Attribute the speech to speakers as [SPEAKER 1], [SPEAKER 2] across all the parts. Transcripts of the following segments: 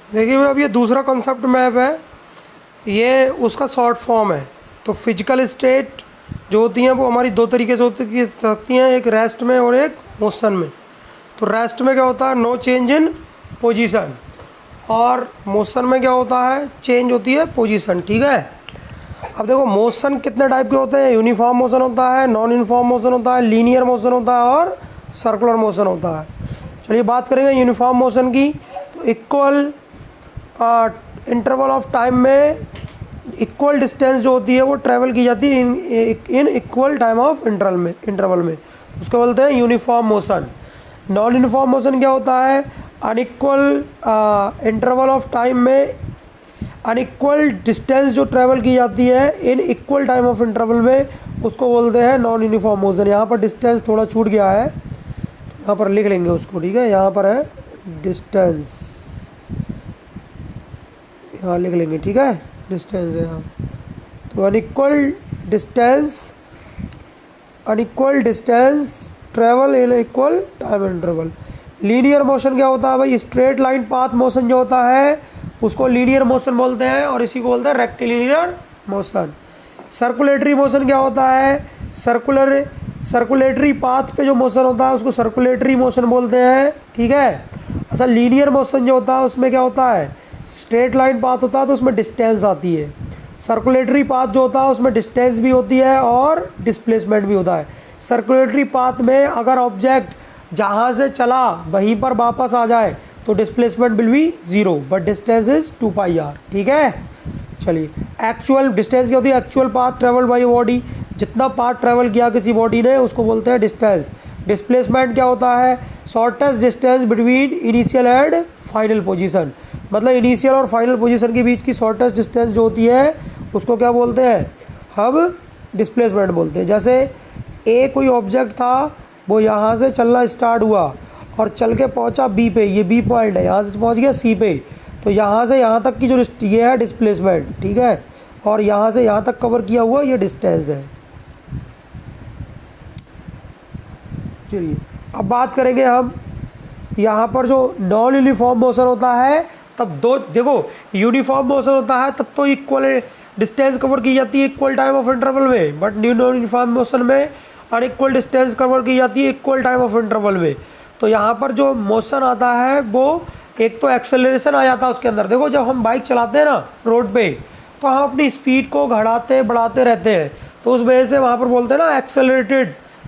[SPEAKER 1] देखिए भाई, अब ये दूसरा कॉन्सेप्ट मैप है, ये उसका शॉर्ट फॉर्म है। तो फिजिकल स्टेट जो होती हैं वो हमारी दो तरीके से होती सकती हैं, एक रेस्ट में और एक मोशन में। तो रेस्ट में क्या होता है, नो चेंज इन पोजीशन, और मोशन में क्या होता है, चेंज होती है पोजीशन। ठीक है। अब देखो मोशन कितने टाइप के होते हैं, यूनिफॉर्म मोशन होता है, नॉन यूनिफॉर्म मोशन होता है, लीनियर मोशन होता है और सर्कुलर मोशन होता है। चलिए बात करेंगे यूनिफॉर्म मोशन की। तो इक्वल इंटरवल ऑफ टाइम में इक्वल डिस्टेंस जो होती है वो ट्रैवल की जाती है in equal time of interval में उसको बोलते हैं uniform motion. Non uniform motion क्या होता है, अनइक्वल इंटरवल ऑफ टाइम में अनइक्वल डिस्टेंस जो ट्रैवल की जाती है in equal time of interval में उसको बोलते हैं नॉन यूनिफॉर्म मोशन। यहाँ पर डिस्टेंस थोड़ा छूट गया है, यहाँ पर लिख लेंगे उसको। ठीक है, यहाँ पर है डिस्टेंस, यहाँ लिख लेंगे। ठीक है, डिस्टेंस है यहाँ। तो unequal distance travel in equal time interval. Linear motion क्या होता है भाई, स्ट्रेट लाइन पाथ मोशन जो होता है उसको लीनियर मोशन बोलते हैं, और इसी को बोलते हैं रेक्टिलिनियर मोशन। सर्कुलेटरी मोशन क्या होता है, सर्कुलेटरी पाथ पे जो मोशन होता है उसको सर्कुलेटरी मोशन बोलते हैं। ठीक है। अच्छा, लीनियर मोशन जो होता है उसमें क्या होता है, स्ट्रेट लाइन पाथ होता है तो उसमें डिस्टेंस आती है। सर्कुलेटरी पाथ जो होता है उसमें डिस्टेंस भी होती है और डिस्प्लेसमेंट भी होता है। सर्कुलेटरी पाथ में अगर ऑब्जेक्ट जहाँ से चला वहीं पर वापस आ जाए तो displacement will be 0 but distance is 2πr। ठीक है। चलिए, एक्चुअल डिस्टेंस क्या होती है, actual path travel by body, जितना पाथ ट्रेवल किया किसी बॉडी ने उसको बोलते हैं डिस्टेंस। डिस्प्लेसमेंट क्या होता है, shortest distance between initial and final position, मतलब इनिशियल और फाइनल पोजीशन के बीच की शॉर्टेस्ट डिस्टेंस जो होती है उसको क्या बोलते हैं, हम डिस्प्लेसमेंट बोलते हैं। जैसे ए कोई ऑब्जेक्ट था, वो यहाँ से चलना स्टार्ट हुआ और चल के पहुँचा बी पे, ये बी पॉइंट है, यहाँ से पहुँच गया सी पे, तो यहाँ से यहाँ तक की जो ये है डिस्प्लेसमेंट। ठीक है, और यहाँ से यहाँ तक कवर किया हुआ ये डिस्टेंस है। चलिए अब बात करेंगे हम यहाँ पर जो नॉन यूनिफॉर्म मोशन होता है, तब दो देखो, यूनिफॉर्म मोशन होता है तब तो इक्वल डिस्टेंस कवर की जाती है इक्वल टाइम ऑफ इंटरवल में, बट नॉन यूनिफॉर्म मोशन में अनइक्वल डिस्टेंस कवर की जाती है इक्वल टाइम ऑफ इंटरवल में। तो यहाँ पर जो मोशन आता है वो एक तो एक्सेलरेशन आ जाता है उसके अंदर। देखो जब हम बाइक चलाते हैं ना रोड पे, तो हम अपनी स्पीड को बढ़ाते रहते हैं, तो उस वजह से वहाँ पर बोलते हैं ना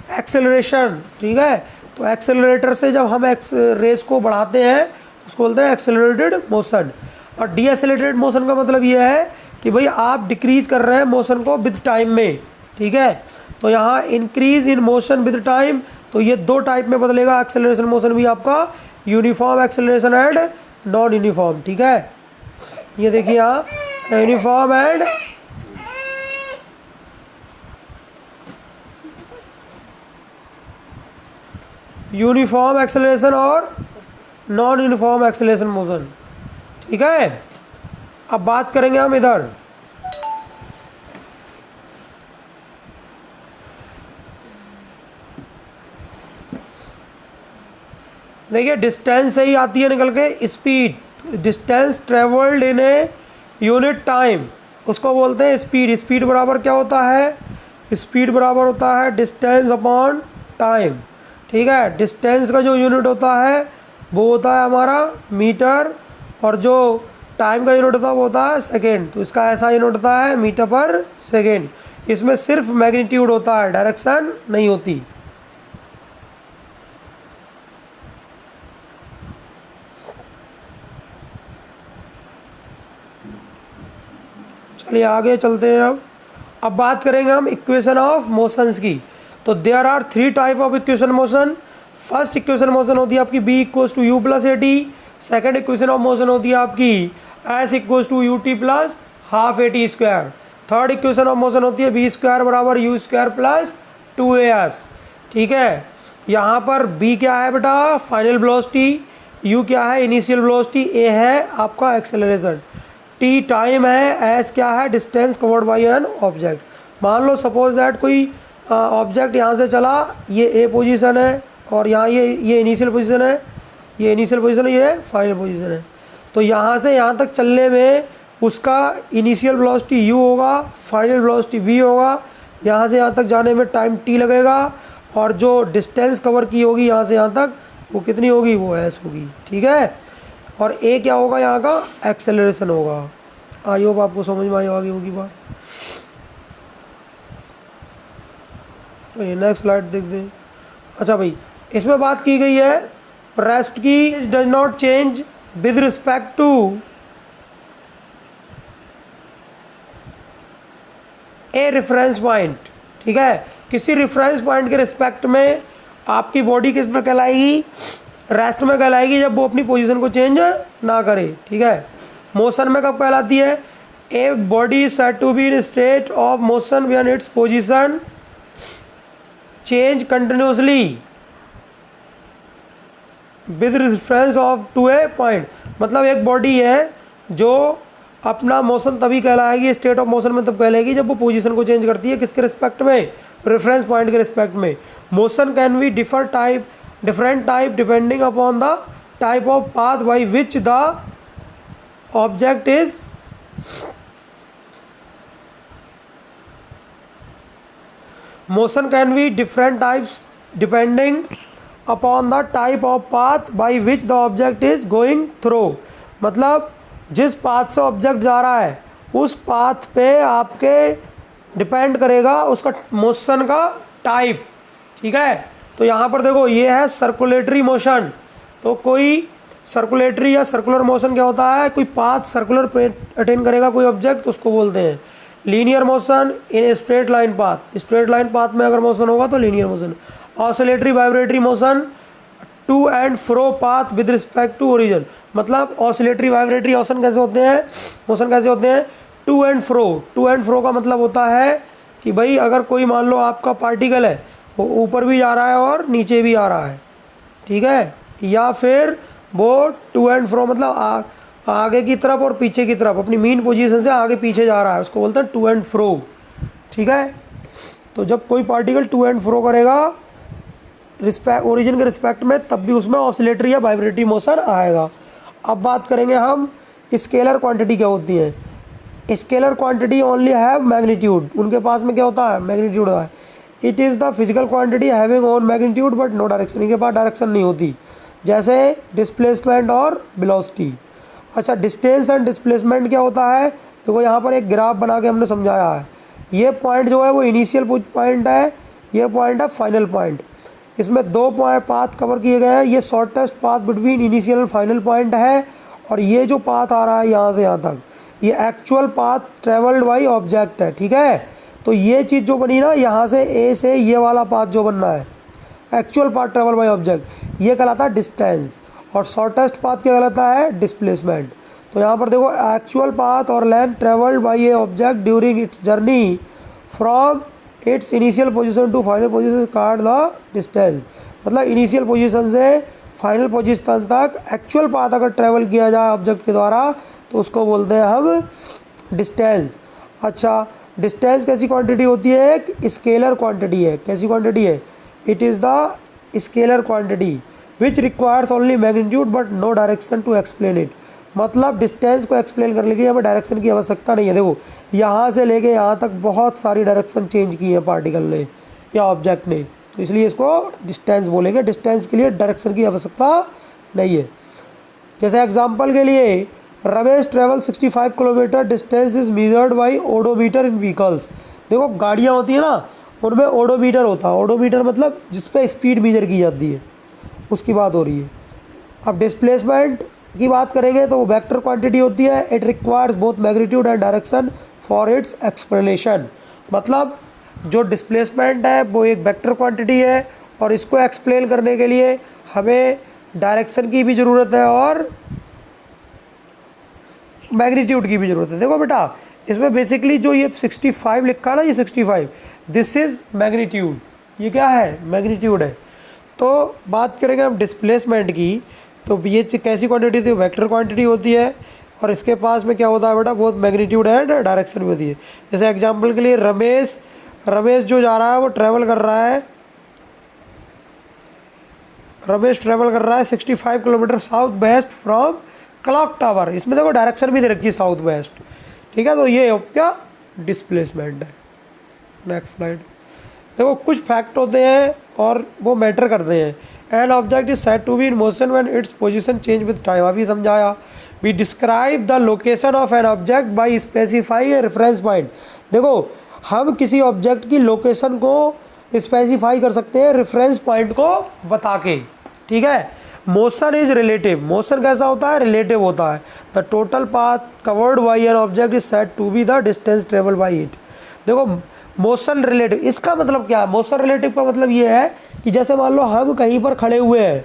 [SPEAKER 1] एक्सेलरेशन। ठीक है, तो एक्सेलरेटर से जब हम रेस को बढ़ाते हैं तो उसको बोलते हैं एक्सेलरेटेड मोशन। और डीएक्सेलरेटेड मोशन का मतलब ये है कि भाई आप डिक्रीज कर रहे हैं मोशन को विद टाइम में। ठीक है, तो यहाँ increase in motion with time, तो ये दो टाइप में बदलेगा एक्सेलरेशन मोशन भी आपका, uniform acceleration and non uniform. ठीक है, ये देखिए यहाँ यूनिफॉर्म एंड यूनिफॉर्म एक्सेलरेशन और नॉन यूनिफॉर्म एक्सेलरेशन मोशन। ठीक है, अब बात करेंगे हम इधर देखिए, डिस्टेंस से ही आती है निकल के speed. Distance travelled in a unit time उसको बोलते हैं स्पीड। स्पीड बराबर क्या होता है, स्पीड बराबर होता है डिस्टेंस अपॉन टाइम। ठीक है, डिस्टेंस का जो यूनिट होता है वो होता है हमारा मीटर, और जो टाइम का यूनिट होता है वो होता है सेकेंड। तो इसका ऐसा यूनिट होता है मीटर पर सेकेंड। इसमें सिर्फ मैग्नीट्यूड होता है, डायरेक्शन नहीं होती। चलिए आगे चलते हैं। अब बात करेंगे हम इक्वेशन ऑफ मोशंस की। तो there are 3 type of equation motion. First equation motion होती है आपकी v equals to u plus a t. Second equation of motion होती है आपकी s equals to u t plus half a t square. Third equation of motion होती है v square बराबर u square plus 2as। ठीक है, यहाँ पर बी क्या है बेटा, फाइनल वेलोसिटी, यू क्या है, इनिशियल वेलोसिटी, ए है आपका एक्सेलरेशन, टी टाइम है, एस क्या है, distance covered by an object. मान लो सपोज दैट कोई ऑब्जेक्ट यहाँ से चला, ये ए पोजीशन है और यहाँ ये इनिशियल पोजीशन है, ये इनिशियल पोजीशन है, ये फाइनल पोजीशन है। तो यहाँ से यहाँ तक चलने में उसका इनिशियल वेलोसिटी u होगा, फाइनल वेलोसिटी v होगा। यहाँ से यहाँ तक जाने में टाइम t लगेगा, और जो डिस्टेंस कवर की होगी यहाँ से यहाँ तक वो कितनी होगी, वो s होगी। ठीक है, और a क्या होगा, यहाँ का एक्सेलरेशन होगा। आई होप आपको समझ में आई होगी बात। तो ये नेक्स्ट स्लाइड देख दें। अच्छा भाई, इसमें बात की गई है रेस्ट की does not change with respect to a reference point. ठीक है, किसी रेफरेंस पॉइंट के रिस्पेक्ट में आपकी बॉडी किस में कहलाएगी, रेस्ट में कहलाएगी, जब वो अपनी पोजीशन को चेंज ना करे। ठीक है, मोशन में कब कहलाती है, a body is said to be in state of motion when its position change continuously with reference of to a point. मतलब एक बॉडी है जो अपना मोशन तभी कहलाएगी, स्टेट ऑफ मोशन में तब कहलाएगी जब वो पोजीशन को चेंज करती है, किसके रिस्पेक्ट में, रेफरेंस पॉइंट के रिस्पेक्ट में। Motion can be different type depending upon the type of path by which the object is motion can be different types depending upon the type of path by which the object is going through। मतलब जिस path से object जा रहा है उस path पे आपके depend करेगा उसका मोशन का टाइप। ठीक है, तो यहाँ पर देखो ये है सर्कुलेटरी मोशन। तो कोई सर्कुलेटरी या सर्कुलर मोशन क्या होता है, कोई पाथ सर्कुलर पे अटेन करेगा कोई ऑब्जेक्ट, तो उसको बोलते हैं linear motion in a straight line path. Straight line path में अगर मोशन होगा तो linear motion. Oscillatory vibratory motion to and fro path with respect to origin. मतलब ऑसिलेटरी वाइब्रेटरी मोशन कैसे होते हैं, to and fro. To and fro का मतलब होता है कि भाई अगर कोई मान लो आपका पार्टिकल है वो ऊपर भी जा रहा है और नीचे भी आ रहा है। ठीक है, या फिर वो टू एंड फ्रो मतलब आगे की तरफ और पीछे की तरफ अपनी मीन पोजीशन से आगे पीछे जा रहा है, उसको बोलते हैं टू एंड फ्रो। ठीक है, तो जब कोई पार्टिकल टू एंड फ्रो करेगा ओरिजिन के रिस्पेक्ट में, तब भी उसमें ऑसिलेटरी या वाइब्रेटरी मोशन आएगा। अब बात करेंगे हम स्केलर क्वांटिटी क्या होती है। Scalar quantity only have magnitude. उनके पास में क्या होता है, मैग्नीट्यूड होता है। It is the physical quantity having own magnitude but no direction. इनके पास डायरेक्शन नहीं होती, जैसे डिस्प्लेसमेंट और वेलोसिटी। अच्छा, डिस्टेंस एंड डिस्प्लेसमेंट क्या होता है, देखो यहाँ पर एक ग्राफ बना के हमने समझाया है। ये पॉइंट जो है वो इनिशियल पॉइंट है, ये पॉइंट है फाइनल पॉइंट। इसमें दो पाथ कवर किए गए हैं। ये शॉर्टेस्ट पाथ बिटवीन इनिशियल और फाइनल पॉइंट है, और ये जो पाथ आ रहा है यहाँ से यहाँ तक, ये actual path travelled by object है। ठीक है, तो ये चीज़ जो बनी ना, यहाँ से ए से ये वाला पाथ जो बनना है, actual path travel by object, ये कहलाता है डिस्टेंस। और शॉर्टेस्ट पाथ क्या कहलाता है, डिस्प्लेसमेंट। तो यहाँ पर देखो एक्चुअल पाथ और length travelled by a object during its journey from its initial position to final position called the distance. मतलब इनिशियल पोजीशन से फाइनल पोजीशन तक एक्चुअल पाथ अगर ट्रेवल किया जाए ऑब्जेक्ट के द्वारा तो उसको बोलते हैं हम डिस्टेंस। अच्छा, डिस्टेंस कैसी क्वांटिटी होती है, एक स्केलर क्वांटिटी है। कैसी क्वांटिटी है, it is the scalar quantity which requires only magnitude but no direction to explain it. मतलब डिस्टेंस को एक्सप्लेन करने के लिए हमें डायरेक्शन की आवश्यकता नहीं है। देखो यहाँ से लेके यहाँ तक बहुत सारी डायरेक्शन चेंज की है पार्टिकल ने या ऑब्जेक्ट ने, तो इसलिए इसको डिस्टेंस बोलेंगे। डिस्टेंस के लिए डायरेक्शन की आवश्यकता नहीं है। जैसे एग्जांपल के लिए Ramesh travel 65 kilometre, distance is measured by odometer in vehicles. देखो गाड़ियाँ होती है ना, उनमें ओडोमीटर होता है। ओडोमीटर मतलब जिस पे स्पीड मेजर की जाती है, उसकी बात हो रही है। अब डिस्प्लेसमेंट की बात करेंगे तो वो वेक्टर क्वांटिटी होती है। It requires both magnitude and direction for its explanation. मतलब जो डिस्प्लेसमेंट है वो एक वेक्टर क्वांटिटी है, और इसको एक्सप्लेन करने के लिए हमें डायरेक्शन की भी ज़रूरत है और मैग्नीट्यूड की भी ज़रूरत है। देखो बेटा, इसमें बेसिकली जो ये 65 लिखा है ना, ये 65, दिस इज़ मैग्नीट्यूड। ये क्या है, मैग्नीट्यूड है। तो बात करेंगे हम डिस्प्लेसमेंट की, तो ये कैसी क्वांटिटी थी, वेक्टर क्वांटिटी होती है, और इसके पास में क्या होता है बेटा, बहुत मैग्नीट्यूड एंड डायरेक्शन भी होती है। जैसे एग्जांपल के लिए रमेश जो जा रहा है वो ट्रैवल कर रहा है, रमेश ट्रैवल कर रहा है 65 kilometre south west from clock tower, इसमें देखो डायरेक्शन भी दे रखी है साउथ वेस्ट, ठीक है। तो ये क्या डिस्प्लेसमेंट है। Next slide. देखो कुछ फैक्ट होते हैं और वो मैटर करते हैं। An object is said to be in motion when its position change with time, अभी समझाया। We describe the location of an object by specify a reference point. देखो हम किसी ऑब्जेक्ट की लोकेशन को स्पेसिफाई कर सकते हैं रेफरेंस पॉइंट को बता के, ठीक है। मोशन इज रिलेटिव, मोशन कैसा होता है, रिलेटिव होता है। The total path covered by an object is said to be the distance travel by it. देखो मोशन रिलेटिव, इसका मतलब क्या है, मोशन रिलेटिव का मतलब ये है कि जैसे मान लो हम कहीं पर खड़े हुए हैं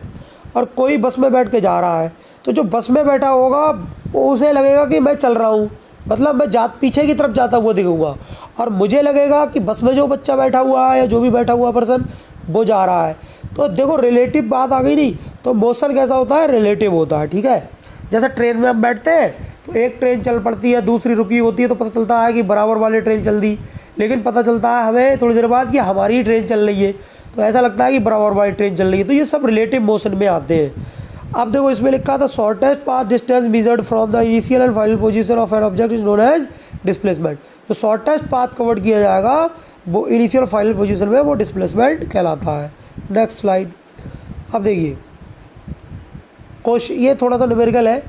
[SPEAKER 1] और कोई बस में बैठ के जा रहा है, तो जो बस में बैठा होगा वो उसे लगेगा कि मैं चल रहा हूँ, मतलब मैं पीछे की तरफ जाता हुआ दिखूंगा, और मुझे लगेगा कि बस में जो बच्चा बैठा हुआ है या जो भी बैठा हुआ पर्सन वो जा रहा है। तो देखो रिलेटिव बात आ गई नहीं। तो मोशन कैसा होता है, रिलेटिव होता है, ठीक है। जैसे ट्रेन में हम बैठते हैं तो एक ट्रेन चल पड़ती है, दूसरी रुकी होती है, तो पता चलता है कि बराबर वाली ट्रेन चल दी, लेकिन पता चलता है हमें थोड़ी देर बाद कि हमारी ही ट्रेन चल रही है, तो ऐसा लगता है कि बराबर वाली ट्रेन चल रही है। तो ये सब रिलेटिव मोशन में आते हैं। अब देखो इसमें लिखा था shortest path distance measured from the initial and final position of an object is known as displacement. तो शॉर्टेस्ट पाथ कवर किया जाएगा वो इनिशियल फाइनल पोजीशन में, वो डिस्प्लेसमेंट कहलाता है। Next slide. अब देखिए क्वेश्चन, ये थोड़ा सा न्यूमेरिकल है।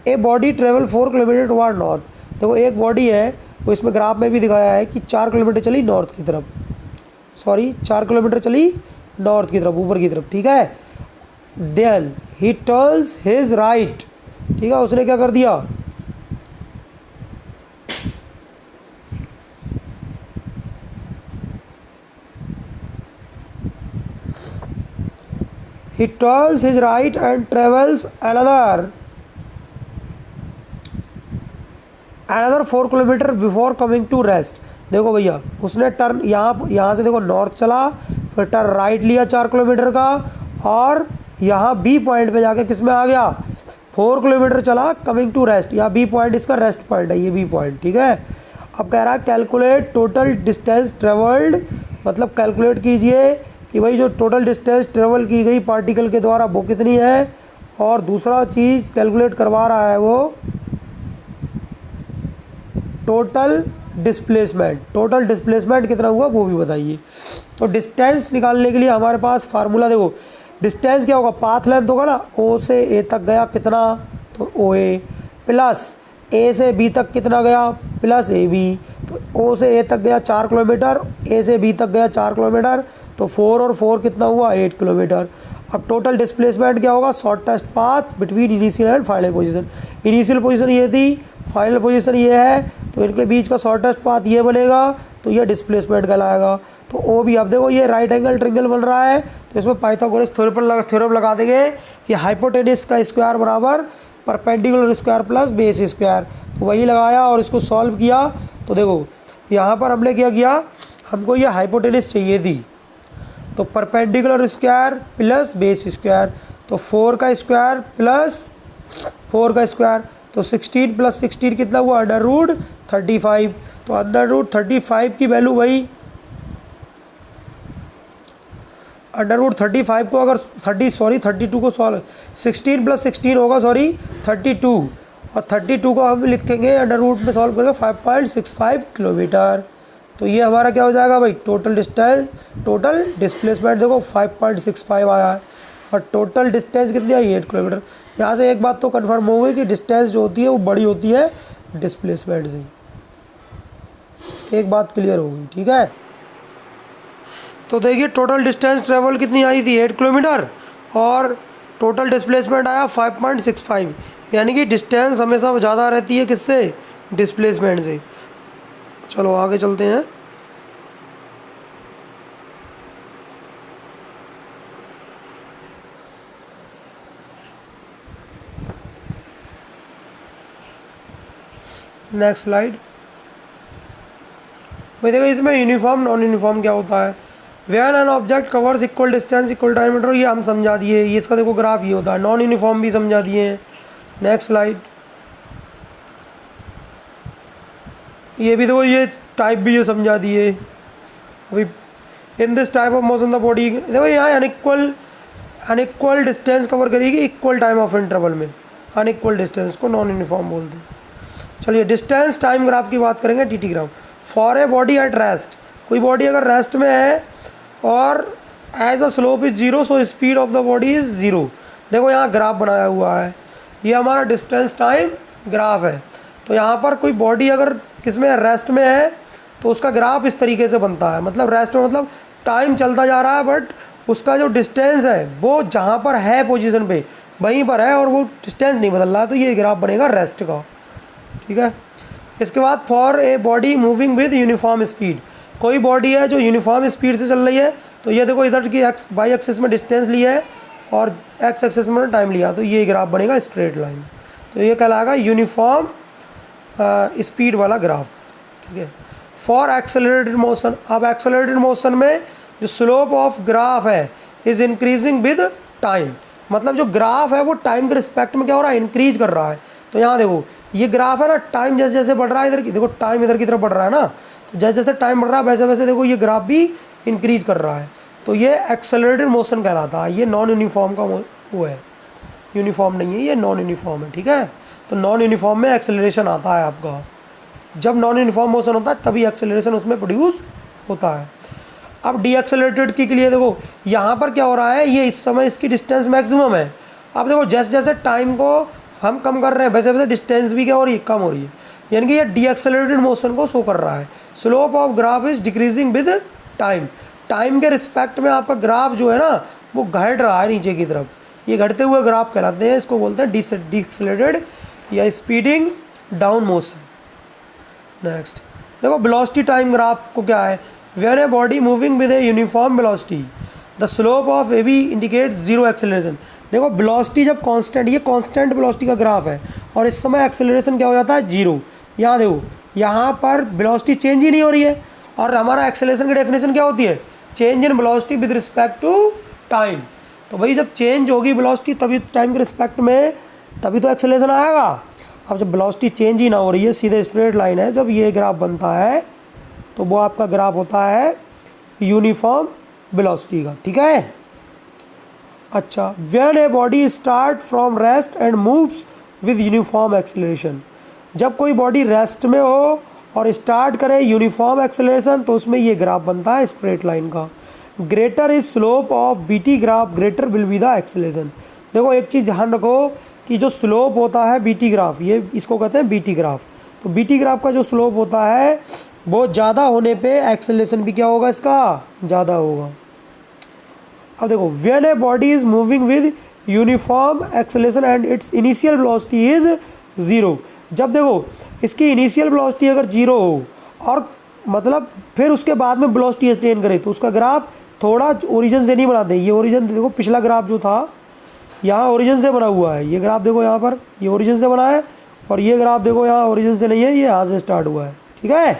[SPEAKER 1] A body travel 4 kilometre toward north. देखो एक बॉडी है, वो इसमें ग्राफ में भी दिखाया है कि 4 किलोमीटर चली नॉर्थ की तरफ, 4 किलोमीटर चली नॉर्थ की तरफ, ऊपर की तरफ, ठीक है। Then he turns his right, ठीक है, उसने क्या कर दिया, he turns his right and travels another 4 kilometre before coming to rest. देखो भैया उसने टर्न यहाँ से देखो नॉर्थ चला, फिर टर्न राइट लिया 4 किलोमीटर का, और यहाँ बी पॉइंट पे जाके किस में आ गया, 4 किलोमीटर चला कमिंग टू रेस्ट। यहाँ बी पॉइंट इसका रेस्ट पॉइंट है, ये बी पॉइंट, ठीक है। अब कह रहा है कैलकुलेट टोटल डिस्टेंस ट्रेवल्ड, मतलब कैलकुलेट कीजिए कि भाई जो टोटल डिस्टेंस ट्रेवल की गई पार्टिकल के द्वारा वो कितनी है। और दूसरा चीज़ कैलकुलेट करवा रहा है वो टोटल डिस्प्लेसमेंट, टोटल डिस्प्लेसमेंट कितना हुआ वो भी बताइए। तो डिस्टेंस निकालने के लिए हमारे पास फार्मूला देखो, डिस्टेंस क्या होगा, पाथ लेंथ होगा ना, ओ से ए तक गया कितना, तो ओ ए, प्लस ए से बी तक कितना गया, प्लस ए बी। तो ओ से ए तक गया 4 किलोमीटर, ए से बी तक गया 4 किलोमीटर, तो 4 और 4 कितना हुआ, 8 किलोमीटर। अब टोटल डिस्प्लेसमेंट क्या होगा, shortest path between initial and final position. Initial position ये थी, फाइनल पोजीशन ये है, तो इनके बीच का शॉर्टेस्ट पाथ ये बनेगा, तो ये डिस्प्लेसमेंट कहलाएगा। तो ओ भी, अब देखो ये राइट एंगल ट्रायंगल बन रहा है, तो इसमें पाइथागोरस थ्योरम लगा देंगे कि हाइपोटेनस का स्क्वायर बराबर perpendicular square plus base square. तो वही लगाया और इसको सॉल्व किया। तो देखो यहाँ पर हमने क्या किया, हमको ये हाइपोटेनस चाहिए थी, तो perpendicular square plus base square, तो 4 का स्क्वायर प्लस 4 का स्क्वायर, तो 16 प्लस 16 कितना हुआ, √35। तो √35 की वैल्यू वही, √35 को अगर 32 को सॉल्व, 16 प्लस 16 होगा 32, और 32 को हम लिखेंगे √ में सॉल्व करके 5.65 किलोमीटर। तो ये हमारा क्या हो जाएगा भाई, टोटल डिस्टेंस, टोटल डिस्प्लेसमेंट देखो 5.65 आया है, और टोटल डिस्टेंस कितनी आई, 8 किलोमीटर। यहाँ से एक बात तो कंफर्म हो गई कि डिस्टेंस जो होती है वो बड़ी होती है डिस्प्लेसमेंट से, एक बात क्लियर हो गई, ठीक है। तो देखिए टोटल डिस्टेंस ट्रेवल कितनी आई थी, 8 किलोमीटर, और टोटल डिस्प्लेसमेंट आया 5.65, यानी कि डिस्टेंस हमेशा ज़्यादा रहती है किससे, डिस्प्लेसमेंट से। चलो आगे चलते हैं। Next slide. भाई देखो इसमें यूनिफॉर्म नॉन यूनिफॉर्म क्या होता है। When an object covers equal distance equal diameter, ये हम समझा दिए, ये इसका देखो ग्राफ ये होता है। नॉन यूनिफॉर्म भी समझा दिए हैं। Next slide. ये भी देखो, ये टाइप भी ये समझा दिए। अभी in this type of motion the body, देखो यहाँ अनइक्वल डिस्टेंस कवर करेगी इक्वल टाइम ऑफ इंटरवल में। अनइक्वल डिस्टेंस को नॉन यूनिफॉर्म बोलते हैं। चलिए डिस्टेंस टाइम ग्राफ की बात करेंगे, t graph. For a body at rest, कोई बॉडी अगर रेस्ट में है और as a slope is 0 so speed of the body is 0। देखो यहाँ ग्राफ बनाया हुआ है, ये हमारा डिस्टेंस टाइम ग्राफ है। तो यहाँ पर कोई बॉडी अगर किस में रेस्ट में है तो उसका ग्राफ इस तरीके से बनता है, मतलब रेस्ट में मतलब टाइम चलता जा रहा है बट उसका जो डिस्टेंस है वो जहाँ पर है पोजीशन पे वहीं पर है और वो डिस्टेंस नहीं बदल रहा है, तो ये ग्राफ बनेगा रेस्ट का। ठीक है। इसके बाद for a body moving with uniform speed, कोई बॉडी है जो यूनिफॉर्म स्पीड से चल रही है, तो ये देखो इधर की एक्स वाई एक्सिस में डिस्टेंस लिया है और एक्स एक्सिस में टाइम लिया, तो ये ग्राफ बनेगा स्ट्रेट लाइन। तो ये कहलाएगा यूनिफॉर्म स्पीड वाला ग्राफ। ठीक है। फॉर एक्सेलरेटेड मोशन, अब एक्सेलरेटेड मोशन में जो स्लोप ऑफ ग्राफ है इज़ इंक्रीजिंग विद टाइम, मतलब जो ग्राफ है वो टाइम के रिस्पेक्ट में क्या हो रहा है, इंक्रीज कर रहा है। तो यहाँ देखो ये ग्राफ है ना, टाइम जैसे जैसे बढ़ रहा है, इधर की देखो टाइम इधर की तरफ बढ़ रहा है ना, तो जैसे जैसे टाइम बढ़ रहा है वैसे वैसे देखो ये ग्राफ भी इंक्रीज कर रहा है, तो ये एक्सेलरेटेड मोशन कहलाता है। ये नॉन यूनिफॉर्म का वो है, यूनिफॉर्म नहीं है, ये नॉन यूनिफॉर्म है। ठीक है। तो नॉन यूनिफॉर्म में एक्सेलरेशन आता है आपका, जब नॉन यूनिफॉर्म मोशन होता है तभी एक्सेलरेशन उसमें प्रोड्यूस होता है। अब डी एक्सेलरेटेड के लिए देखो यहाँ पर क्या हो रहा है, ये इस समय इसकी डिस्टेंस मैक्सिमम है। अब देखो जैसे जैसे टाइम को हम कम कर रहे हैं वैसे वैसे डिस्टेंस भी क्या हो रही है, कम हो रही है, यानी कि ये डी एक्सेलरेटेड मोशन को शो कर रहा है। Slope of graph is decreasing with time, time के रिस्पेक्ट में आपका ग्राफ जो है ना वो घट रहा है नीचे की तरफ, ये घटते हुए ग्राफ कहलाते हैं, इसको बोलते हैं डी एक्सेलरेटेड या स्पीडिंग डाउन मोशन। नेक्स्ट देखो वेलोसिटी टाइम ग्राफ को क्या है, where a body moving with a uniform velocity the slope of a b indicates zero acceleration. देखो वेलोसिटी जब कांस्टेंट, ये कांस्टेंट वेलोसिटी का ग्राफ है और इस समय एक्सेलरेशन क्या हो जाता है, जीरो। यहाँ देखो यहाँ पर वेलोसिटी चेंज ही नहीं हो रही है और हमारा एक्सेलरेशन की डेफिनेशन क्या होती है, change in velocity with respect to time. तो भाई जब चेंज होगी वेलोसिटी तभी टाइम के रिस्पेक्ट में तभी तो एक्सेलरेशन आएगा। अब जब वेलोसिटी चेंज ही ना हो रही है, सीधे स्ट्रेट लाइन है, जब ये ग्राफ बनता है तो वो आपका ग्राफ होता है यूनिफॉर्म वेलोसिटी का। ठीक है। अच्छा, when a body start from rest and moves with uniform acceleration, जब कोई बॉडी रेस्ट में हो और स्टार्ट करे यूनिफॉर्म एक्सेलरेशन तो उसमें ये ग्राफ बनता है स्ट्रेट लाइन का। Greater is slope of BT graph greater will be the acceleration. देखो एक चीज़ ध्यान रखो कि जो स्लोप होता है बीटी ग्राफ, ये इसको कहते हैं बीटी ग्राफ, तो बीटी ग्राफ का जो स्लोप होता है वो ज़्यादा होने पे एक्सेलरेशन भी क्या होगा, इसका ज़्यादा होगा। अब देखो when A body is moving with uniform acceleration and it's initial velocity is zero, जब देखो इसकी इनिशियल वेलोसिटी अगर जीरो हो और मतलब फिर उसके बाद में वेलोसिटी अटेन करे तो उसका ग्राफ थोड़ा ओरिजिन से नहीं बनाते। ये ओरिजिन देखो, पिछला ग्राफ जो था यहाँ ओरिजिन से बना हुआ है, ये ग्राफ देखो यहाँ पर ये ओरिजिन से बना है और ये ग्राफ देखो यहाँ ओरिजिन से नहीं है, ये यहाँ से स्टार्ट हुआ है। ठीक है।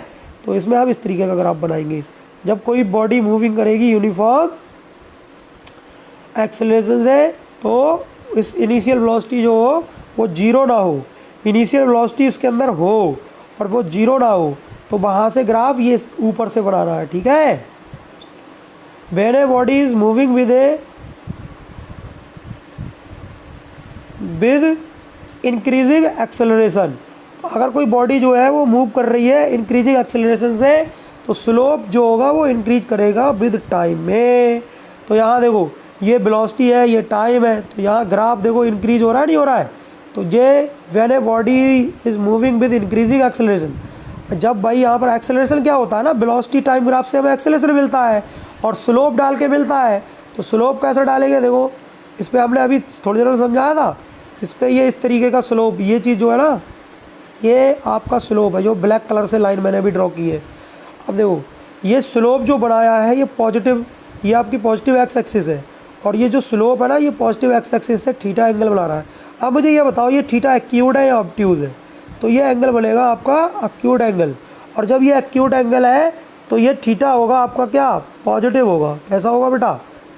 [SPEAKER 1] तो इसमें आप इस तरीके का ग्राफ बनाएंगे, जब कोई बॉडी मूविंग करेगी यूनिफॉर्म एक्सेलरेशन से तो इस इनिशियल वेलोसिटी जो हो वो जीरो ना हो, इनिशियल वेलोसिटी उसके अंदर हो और वो जीरो ना हो, तो वहाँ से ग्राफ ये ऊपर से बनाना है। ठीक है। When A body is moving with increasing acceleration, तो अगर कोई बॉडी जो है वो मूव कर रही है इंक्रीजिंग एक्सेलरेशन से तो स्लोप जो होगा वो इंक्रीज करेगा विद टाइम में। तो यहाँ देखो ये वेलोसिटी है, ये टाइम है, तो यहाँ ग्राफ देखो इंक्रीज हो रहा है नहीं हो रहा है, तो ये when A body is moving with increasing acceleration, जब भाई यहाँ पर एक्सेलरेशन क्या होता है ना, वेलोसिटी टाइम ग्राफ से हमें एक्सेलरेशन मिलता है और स्लोप डाल के मिलता है, तो स्लोप कैसे डालेंगे, देखो इस पर हमने अभी थोड़ी देर में समझाया था, इस पर ये इस तरीके का स्लोप, ये चीज़ जो है ना ये आपका स्लोप है, जो ब्लैक कलर से लाइन मैंने अभी ड्रॉ की है। अब देखो ये स्लोप जो बनाया है ये पॉजिटिव, ये आपकी पॉजिटिव एक्स एक्सिस है और ये जो स्लोप है ना ये पॉजिटिव एक्स एक्सिस से थीटा एंगल बना रहा है। अब मुझे ये बताओ ये थीटा एक्यूट है या ऑब्ट्यूज है, तो ये एंगल बनेगा आपका एक्यूट एंगल, और जब ये एक्यूट एंगल है तो ये थीटा होगा आपका क्या, पॉजिटिव होगा। कैसा होगा बेटा,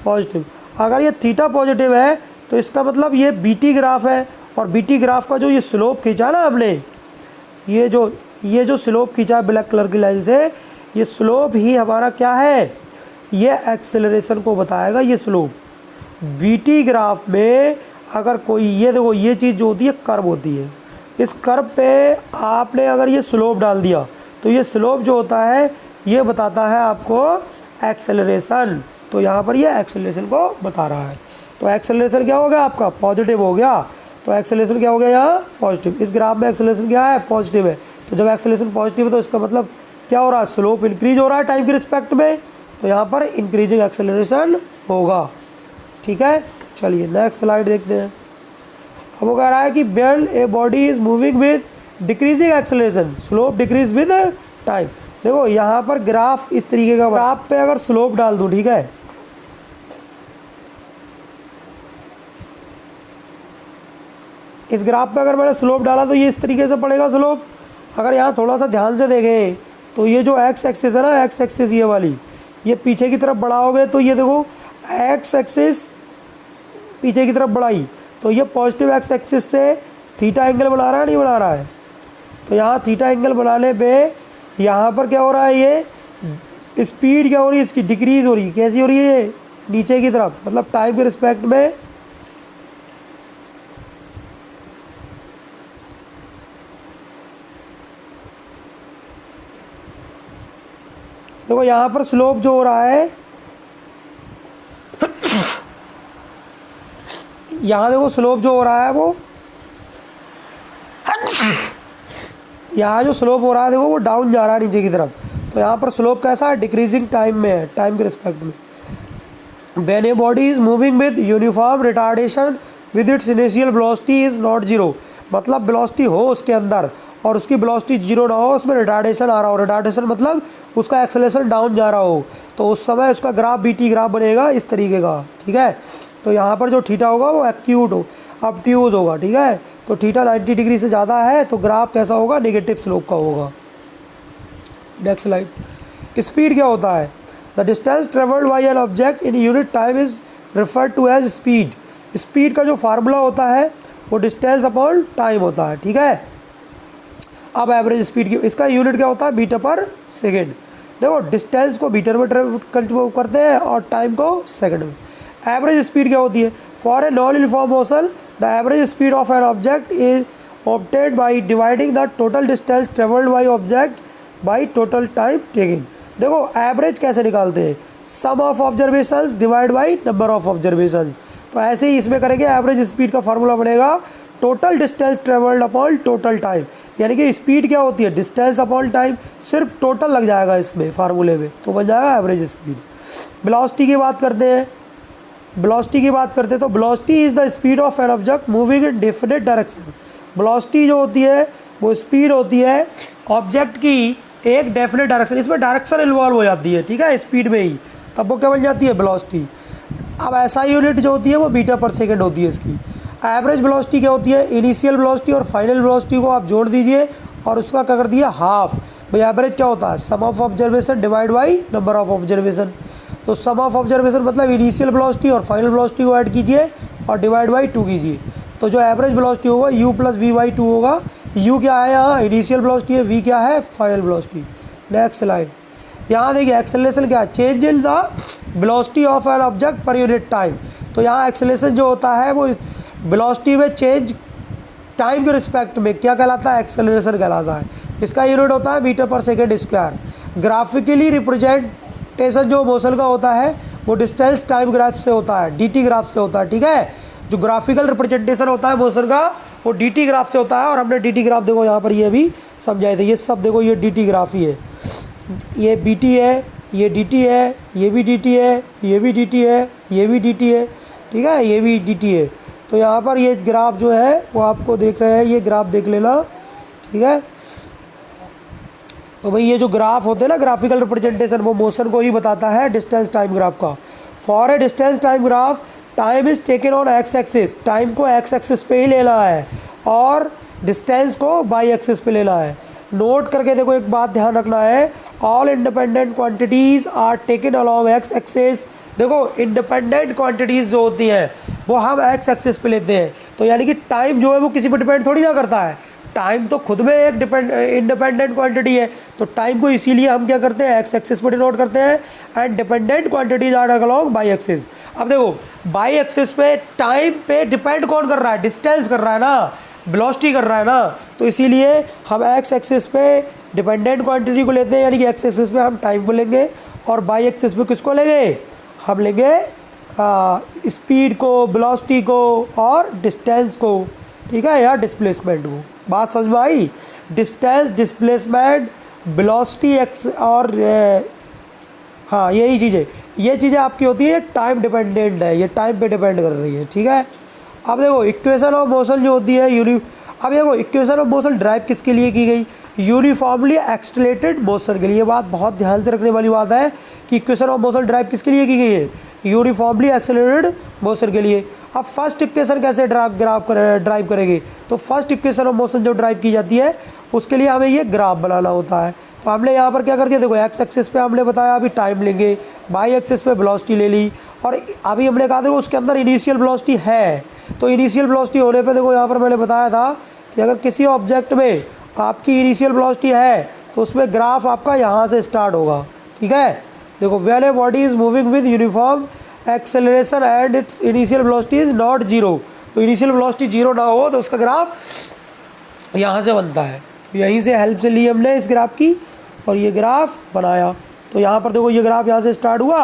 [SPEAKER 1] पॉजिटिव। अगर ये थीटा पॉजिटिव है तो इसका मतलब ये बीटी ग्राफ है और बीटी ग्राफ का जो ये स्लोप खींचा ना हमने, ये जो स्लोप खींचा है ब्लैक कलर की लाइन से, ये स्लोप ही हमारा क्या है, ये एक्सेलरेशन को बताएगा। ये स्लोप बीटी ग्राफ में अगर कोई ये देखो ये चीज़ जो होती है कर्व होती है, इस कर्व पे आपने अगर ये स्लोप डाल दिया तो ये स्लोप जो होता है ये बताता है आपको एक्सेलरेशन। तो यहाँ पर ये एक्सेलरेशन को बता रहा है। तो एक्सेलरेशन क्या हो गया आपका, पॉजिटिव हो गया। तो एक्सेलरेशन क्या हो गया यहाँ, पॉजिटिव। इस ग्राफ में एक्सेलरेशन क्या है, पॉजिटिव है। तो जब एक्सेलरेशन पॉजिटिव है तो इसका मतलब क्या हो रहा है, स्लोप इंक्रीज हो रहा है टाइम के रिस्पेक्ट में। तो यहाँ पर इंक्रीजिंग एक्सेलरेशन होगा। ठीक है, चलिए नेक्स्ट स्लाइड देखते हैं। अब वो कह रहा है कि when A body is moving with decreasing acceleration slope decrease with time. देखो यहाँ पर ग्राफ इस तरीके का, ग्राफ पे अगर स्लोप डाल दूँ, ठीक है, इस ग्राफ पे अगर मैंने स्लोप डाला तो ये इस तरीके से पड़ेगा स्लोप। अगर यहाँ थोड़ा सा ध्यान से देखें तो ये जो एक्स एक्सिस है ना, एक्स एक्सिस ये वाली, ये पीछे की तरफ बढ़ाओगे तो ये देखो एक्स एक्सिस पीछे की तरफ बढ़ाई तो ये पॉजिटिव एक्स एक्सिस से थीटा एंगल बना रहा है, नहीं बना रहा है। तो यहाँ थीटा एंगल बनाने पे यहाँ पर क्या हो रहा है, ये स्पीड क्या हो रही है इसकी, डिक्रीज़ हो रही है। कैसी हो रही है, ये नीचे की तरफ, मतलब टाइम के रिस्पेक्ट में देखो यहाँ पर स्लोप जो हो रहा है, यहाँ देखो स्लोप जो हो रहा है वो, यहाँ जो स्लोप हो रहा है देखो वो डाउन जा रहा है नीचे की तरफ। तो यहाँ पर स्लोप कैसा है, डिक्रीजिंग टाइम में है, टाइम के रिस्पेक्ट में। When A body is moving with uniform retardation with its initial velocity is not zero, मतलब वेलोसिटी हो उसके अंदर और उसकी वेलोसिटी जीरो ना हो, उसमें रिटार्डेशन आ रहा हो। रिटार्डेशन मतलब उसका एक्सेलरेशन डाउन जा रहा हो, तो उस समय उसका ग्राफ बीटी ग्राफ बनेगा इस तरीके का। ठीक है, तो यहाँ पर जो थीटा होगा वो एक्यूट हो, ऑब्ट्यूज होगा। ठीक है, तो थीटा 90 डिग्री से ज़्यादा है तो ग्राफ कैसा होगा, नेगेटिव स्लोप का होगा। Next slide. स्पीड क्या होता है, the distance travelled by an object in unit time is referred to as speed. Speed का जो फार्मूला होता है वो डिस्टेंस अपॉन टाइम होता है। ठीक है, अब एवरेज स्पीड की, इसका यूनिट क्या होता है, मीटर पर सेकेंड। देखो डिस्टेंस को मीटर में कन्वर्ट करते हैं और टाइम को सेकंड में। एवरेज स्पीड क्या होती है, for a non uniform motion the average speed of an object is obtained by dividing the total distance travelled by object by total time taking. देखो एवरेज कैसे निकालते हैं, sum of observations divide by number of observations. तो ऐसे ही इसमें करेंगे, average speed का फार्मूला बनेगा total distance travelled upon total time. यानी कि स्पीड क्या होती है, डिस्टेंस अपॉन टाइम, सिर्फ टोटल लग जाएगा इसमें फार्मूले में, तो बन जाएगा एवरेज स्पीड। वेलोसिटी की बात करते हैं, वेलोसिटी की बात करते हैं तो velocity is the speed of an object moving in definite direction. Velocity जो होती है वो स्पीड होती है ऑब्जेक्ट की एक डेफिनेट डायरेक्शन, इसमें डायरेक्शन इन्वॉल्व हो जाती है। ठीक है, स्पीड में ही, तब वो क्या बन जाती है, वेलोसिटी। अब ऐसा यूनिट जो होती है वो मीटर पर सेकेंड होती है इसकी। एवरेज वेलोसिटी क्या होती है, इनिशियल वेलोसिटी और फाइनल वेलोसिटी को आप जोड़ दीजिए और उसका क्या कर दिया, हाफ। भाई एवरेज क्या होता है, sum of observation divide by number of observation. तो सम ऑफ ऑब्जर्वेशन मतलब इनिशियल वेलोसिटी और फाइनल वेलोसिटी को ऐड कीजिए और डिवाइड बाई 2 कीजिए। तो जो एवरेज वेलोसिटी होगा u प्लस वी बाई 2 होगा। u क्या है यहाँ, इनिशियल वेलोसिटी है, v क्या है, फाइनल वेलोसिटी। Next slide. यहाँ देखिए एक्सेलरेशन क्या है, change in the velocity of an object per unit time. तो यहाँ एक्सेलरेशन जो होता है वो वेलोसिटी में चेंज टाइम के रिस्पेक्ट में क्या कहलाता है, एक्सेलरेशन कहलाता है। इसका यूनिट होता है मीटर पर सेकेंड स्क्वायर। ग्राफिकली रिप्रेजेंटेशन जो मोशन का होता है वो डिस्टेंस टाइम ग्राफ से होता है, dt ग्राफ से होता है। ठीक है, जो ग्राफिकल रिप्रेजेंटेशन होता है मोशन का वो dt ग्राफ से होता है। और हमने dt ग्राफ देखो यहाँ पर ये भी समझाए थे, ये सब देखो ये dt ग्राफ ही है, ये bt है, ये dt है, ये भी dt है, ये भी dt है, ये भी dt है। ठीक है, ये भी dt है। तो यहाँ पर ये ग्राफ जो है वो आपको देख रहे हैं, ये ग्राफ देख लेना। ठीक है, तो भाई ये जो ग्राफ होते हैं ना, ग्राफिकल रिप्रेजेंटेशन, वो मोशन को ही बताता है, डिस्टेंस टाइम ग्राफ का। For a distance time graph time is taken on x axis, time को एक्स एक्सिस पे ही लेना है और डिस्टेंस को बाई एक्सिस पे लेना है। नोट करके देखो, एक बात ध्यान रखना है, all independent quantities are taken along x axis. देखो इंडिपेंडेंट क्वांटिटीज़ जो होती हैं वो हम एक्स एक्सिस पे लेते हैं। तो यानी कि टाइम जो है वो किसी पर डिपेंड थोड़ी ना करता है, टाइम तो खुद में एक इंडिपेंडेंट क्वांटिटी है, तो टाइम को इसीलिए हम क्या करते हैं, एक्स एक्सिस पर डिनोट करते हैं, and dependent quantities are along y axis. अब देखो बाई एक्सिस पे टाइम पे डिपेंड कौन कर रहा है, डिस्टेंस कर रहा है ना, वेलोसिटी कर रहा है ना, तो इसीलिए हम एक्स एक्सिस पे डिपेंडेंट क्वांटिटी को लेते हैं, यानी कि एक्स एक्सिस पे हम टाइम को लेंगे, और बाई एक्सिस पे किसको लेंगे, हम लेंगे स्पीड को, वेलोसिटी को और डिस्टेंस को, ठीक है, या डिस्प्लेसमेंट को। बात समझ में आई? डिस्टेंस, डिस्प्लेसमेंट, वेलोसिटी एक्स और हाँ यही चीज़ें, ये चीज़ें आपकी होती है टाइम डिपेंडेंट है, ये टाइम पे डिपेंड कर रही है, ठीक है। अब देखो इक्वेशन ऑफ मोशन जो होती है अब देखो इक्वेशन ऑफ मोशन ड्राइव किसके लिए की गई, यूनिफॉर्मली एक्सलेटेड मोशन के लिए। बात बहुत ध्यान से रखने वाली बात है कि इक्वेशन ऑफ मोशन ड्राइव किसके लिए की गई है, यूनिफॉर्मली एक्सेलरेटेड मोशन के लिए। अब फर्स्ट इक्वेशन कैसे ड्राइव करेंगे, तो फर्स्ट इक्वेशन ऑफ मोशन जो ड्राइव की जाती है उसके लिए हमें ये ग्राफ बनाना होता है। तो हमने यहाँ पर क्या कर दिया, देखो एक्स एक्सिस पे हमने बताया अभी टाइम लेंगे, बाई एक्सिस पे वेलोसिटी ले ली, और अभी हमने कहा देखो उसके अंदर इनिशियल वेलोसिटी है, तो इनिशियल वेलोसिटी होने पे देखो यहाँ पर मैंने बताया था कि अगर किसी ऑब्जेक्ट में आपकी इनिशियल वेलोसिटी है तो उसमें ग्राफ आपका यहाँ से स्टार्ट होगा, ठीक है। देखो when A body is moving with uniform acceleration and it's initial velocity is not zero, तो इनिशियल वेलोसिटी जीरो ना हो तो उसका ग्राफ यहाँ से बनता है। तो यहीं से हेल्प से ली हमने इस ग्राफ की और ये ग्राफ बनाया। तो यहाँ पर देखो ये ग्राफ यहाँ से स्टार्ट हुआ,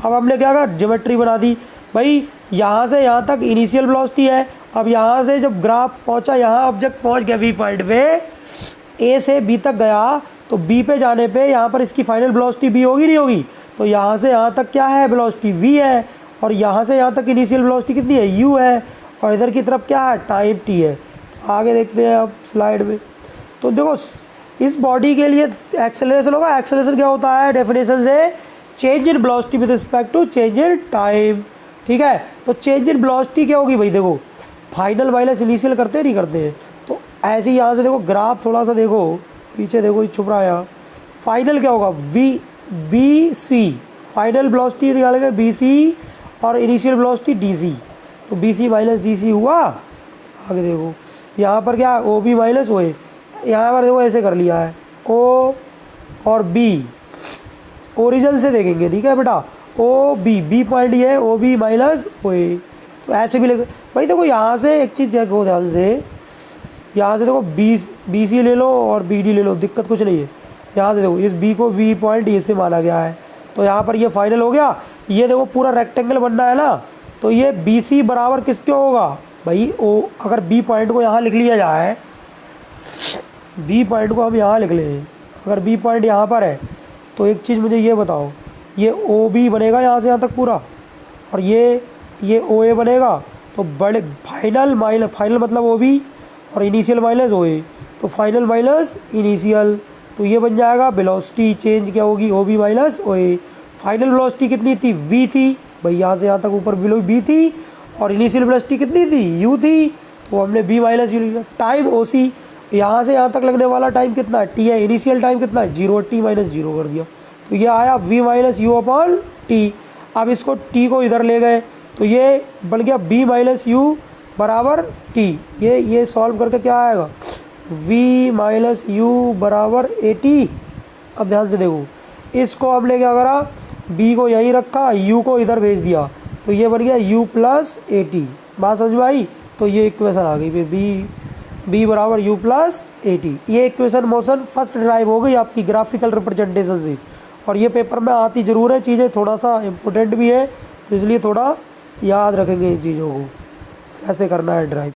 [SPEAKER 1] अब हमने क्या कहा, ज्योमेट्री बना दी। भाई यहाँ से यहाँ तक इनिशियल वेलोसिटी है, अब यहाँ से जब ग्राफ पहुँचा, यहाँ ऑब्जेक्ट पहुँच गया बी पॉइंट पे, ए से बी तक गया, तो बी पे जाने पे यहाँ पर इसकी फाइनल वेलोसिटी बी होगी नहीं होगी, तो यहाँ से यहाँ तक क्या है, वेलोसिटी वी है, और यहाँ से यहाँ तक इनिशियल वेलोसिटी कितनी है, यू है, और इधर की तरफ क्या है, टाइम टी है। तो आगे देखते हैं अब स्लाइड में। तो देखो इस बॉडी के लिए एक्सेलरेशन होगा, एक्सेलरेशन क्या होता है डेफिनेशन से, change in velocity with respect to change in time, ठीक है। तो चेंज इन वेलोसिटी क्या होगी भाई, देखो फाइनल माइनस इनिशियल करते नहीं करते हैं, तो ऐसे ही यहाँ से देखो ग्राफ थोड़ा सा देखो पीछे, देखो ये छुप रहा है यहाँ, फाइनल क्या होगा, बी सी, फाइनल वेलोसिटी निकालेंगे बी सी और इनिशियल वेलोसिटी डी सी, तो b c minus d c हुआ। आगे देखो यहाँ पर क्या, ओ बी माइनस ओ ए, यहाँ पर देखो ऐसे कर लिया है, ओ और बी ओरिजिन से देखेंगे, ठीक है बेटा, ओ बी पॉइंट ये है, ओ बी माइनस ओ ए, तो ऐसे भी ले सकते भाई। देखो यहाँ से एक चीज़ देखो ध्यान से, यहाँ से देखो बी सी ले लो और बी डी ले लो, दिक्कत कुछ नहीं है। यहाँ से देखो इस बी को बी पॉइंट ये से माना गया है, तो यहाँ पर ये फाइनल हो गया। ये देखो पूरा रेक्टेंगल बनना है ना, तो ये बी सी बराबर किसके होगा भाई, ओ, अगर बी पॉइंट को यहाँ लिख लिया जाए, बी पॉइंट को हम यहाँ लिख लें, अगर बी पॉइंट यहाँ पर है, तो एक चीज़ मुझे ये बताओ, ये ओ बी बनेगा यहाँ से यहाँ तक पूरा, और ये ओ ए बनेगा, तो बड़े फाइनल मतलब ओ बी और इनिशियल माइनस ओ ए, तो फाइनल माइनस इनिशियल, तो ये बन जाएगा वेलोसिटी चेंज क्या होगी, ओ बी माइनस ओ ए। फाइनल वेलोसिटी कितनी थी, वी थी भाई, यहाँ से यहाँ तक ऊपर बिलो बी थी, और इनिशियल वेलोसिटी कितनी थी, यू थी, तो हमने बी माइनस यू लिखा। टाइम ओ सी, यहाँ से यहाँ तक लगने वाला टाइम कितना है, टी है, इनिशियल टाइम कितना है, जीरो, टी माइनस जीरो कर दिया, तो ये आया v minus u upon t. अब इसको टी को इधर ले गए, तो ये बन गया बी माइनस यू बराबर टी। ये सॉल्व करके क्या आएगा, v माइनस यू बराबर ए टी। अब ध्यान से देखो, इसको हमने क्या करा, b को यहीं रखा, u को इधर भेज दिया, तो ये बन गया u प्लस ए टी। बात समझ में आई? तो ये इक्वेशन आ गई फिर b बराबर u प्लस ए टी। ये इक्वेशन मोशन फर्स्ट ड्राइव हो गई आपकी ग्राफिकल रिप्रेजेंटेशन से, और ये पेपर में आती ज़रूर है चीज़ें, थोड़ा सा इम्पोर्टेंट भी है, तो इसलिए थोड़ा याद रखेंगे इन चीज़ों को, कैसे करना है ड्राइव।